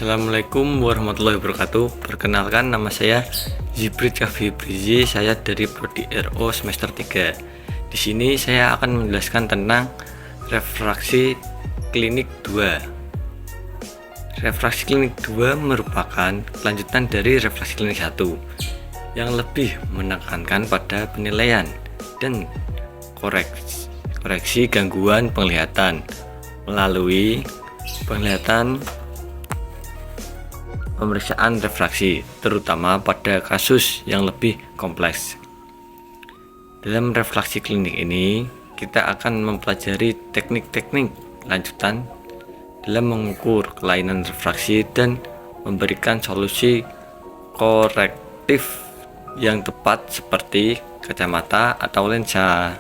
Assalamualaikum warahmatullahi wabarakatuh. Perkenalkan, nama saya Zibrit Kafi Brizi. Saya dari Prodi RO semester 3. Di sini saya akan menjelaskan tentang refraksi klinik 2. Refraksi klinik 2 merupakan kelanjutan dari refraksi klinik 1 yang lebih menekankan pada penilaian dan koreksi gangguan penglihatan melalui penglihatan pemeriksaan refraksi, terutama pada kasus yang lebih kompleks. Dalam refraksi klinik ini, kita akan mempelajari teknik-teknik lanjutan dalam mengukur kelainan refraksi dan memberikan solusi korektif yang tepat seperti kacamata atau lensa.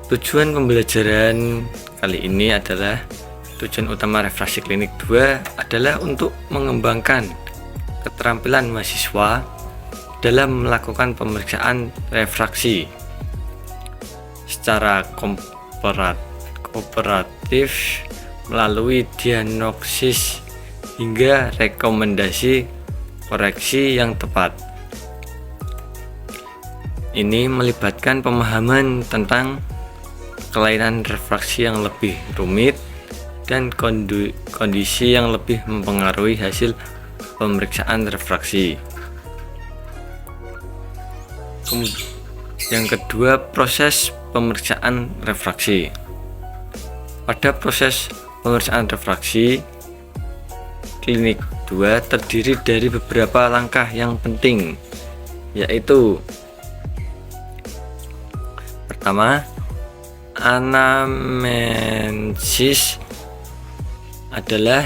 Tujuan pembelajaran kali ini adalah tujuan utama refraksi klinik 2 adalah untuk mengembangkan keterampilan mahasiswa dalam melakukan pemeriksaan refraksi secara kooperatif melalui diagnosis hingga rekomendasi koreksi yang tepat. Ini melibatkan pemahaman tentang kelainan refraksi yang lebih rumit dan kondisi yang lebih mempengaruhi hasil pemeriksaan refraksi. Yang kedua, proses pemeriksaan refraksi. Pada proses pemeriksaan refraksi klinik 2 terdiri dari beberapa langkah yang penting, yaitu pertama, anamnesis adalah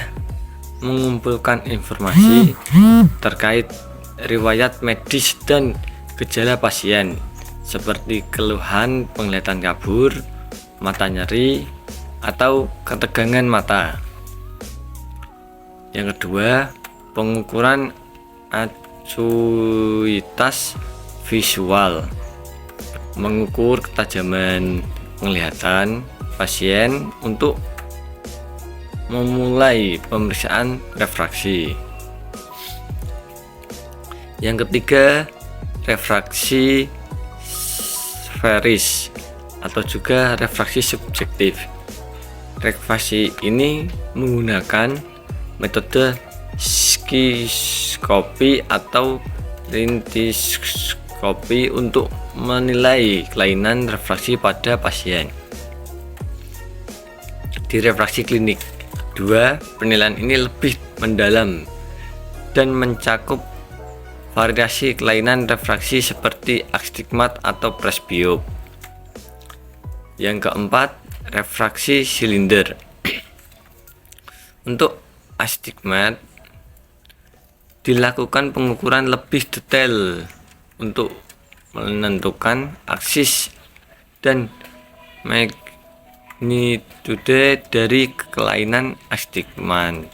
mengumpulkan informasi terkait riwayat medis dan gejala pasien seperti keluhan penglihatan kabur, mata nyeri, atau ketegangan mata. Yang kedua, pengukuran acuitas visual, mengukur ketajaman penglihatan pasien untuk memulai pemeriksaan refraksi. Yang ketiga, refraksi sferis atau juga refraksi subjektif. Refraksi ini menggunakan metode skiskopi atau rintiskopi untuk menilai kelainan refraksi pada pasien. Di refraksi klinik 2, penilaian ini lebih mendalam dan mencakup variasi kelainan refraksi seperti astigmat atau presbiop. Yang keempat, refraksi silinder. Untuk astigmat dilakukan pengukuran lebih detail untuk menentukan aksis dan magnitude dari kelainan astigmat.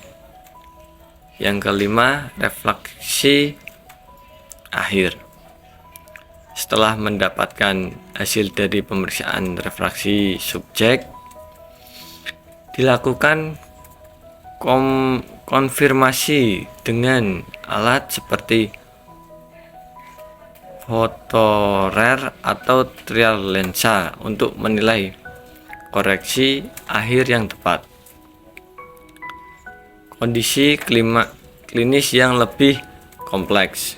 Yang kelima, refraksi akhir. Setelah mendapatkan hasil dari pemeriksaan refraksi subjek, dilakukan konfirmasi dengan alat seperti fotorer atau trial lensa untuk menilai koreksi akhir yang tepat. Kondisi klinis yang lebih kompleks.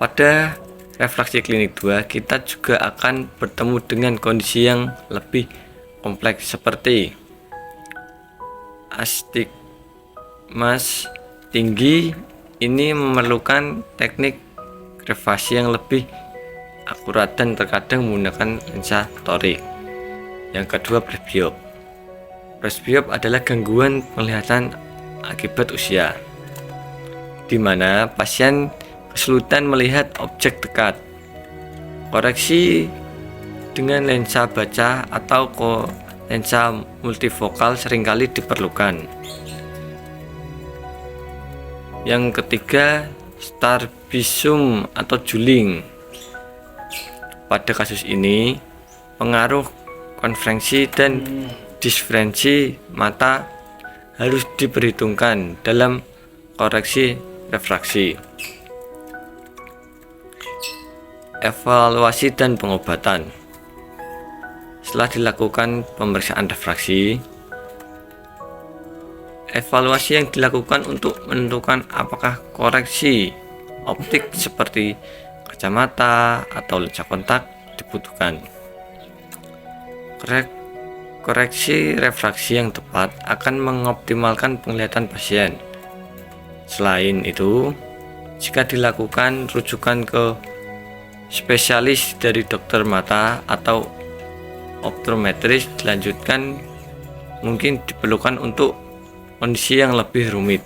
Pada refraksi klinik 2, kita juga akan bertemu dengan kondisi yang lebih kompleks seperti astigmas tinggi. Ini memerlukan teknik refraksi yang lebih akurat dan terkadang menggunakan lensa torik. Yang kedua, presbiop. Presbiop adalah gangguan penglihatan akibat usia, di mana pasien kesulitan melihat objek dekat. Koreksi dengan lensa baca atau lensa multifokal seringkali diperlukan. Yang ketiga, strabismus atau juling. Pada kasus ini, pengaruh konferensi dan disferensi mata harus diperhitungkan dalam koreksi refraksi. Evaluasi dan pengobatan. Setelah dilakukan pemeriksaan refraksi, evaluasi yang dilakukan untuk menentukan apakah koreksi optik seperti kacamata atau lensa kontak dibutuhkan. Koreksi refraksi yang tepat akan mengoptimalkan penglihatan pasien. Selain itu, jika dilakukan rujukan ke spesialis dari dokter mata atau optometris dilanjutkan, mungkin diperlukan untuk kondisi yang lebih rumit.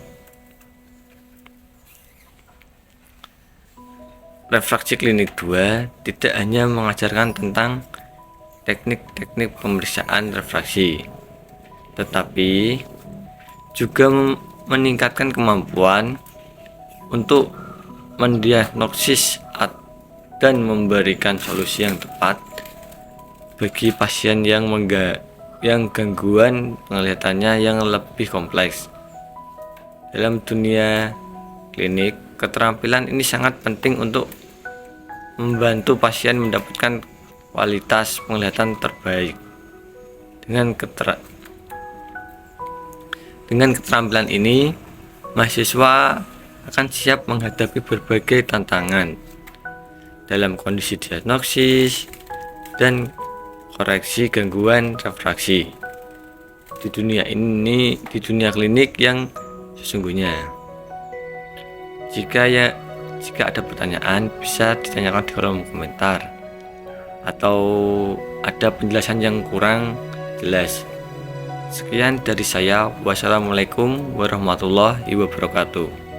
Refraksi klinik 2 tidak hanya mengajarkan tentang teknik-teknik pemeriksaan refraksi, tetapi juga meningkatkan kemampuan untuk mendiagnosis dan memberikan solusi yang tepat bagi pasien yang gangguan penglihatannya yang lebih kompleks. Dalam dunia klinik, keterampilan ini sangat penting untuk membantu pasien mendapatkan kualitas penglihatan terbaik. Dengan keterampilan ini, mahasiswa akan siap menghadapi berbagai tantangan dalam kondisi diagnosis dan koreksi gangguan refraksi di dunia klinik yang sesungguhnya. Jika ada pertanyaan, bisa ditanyakan di kolom komentar, atau ada penjelasan yang kurang jelas. Sekian dari saya. Wassalamualaikum warahmatullahi wabarakatuh.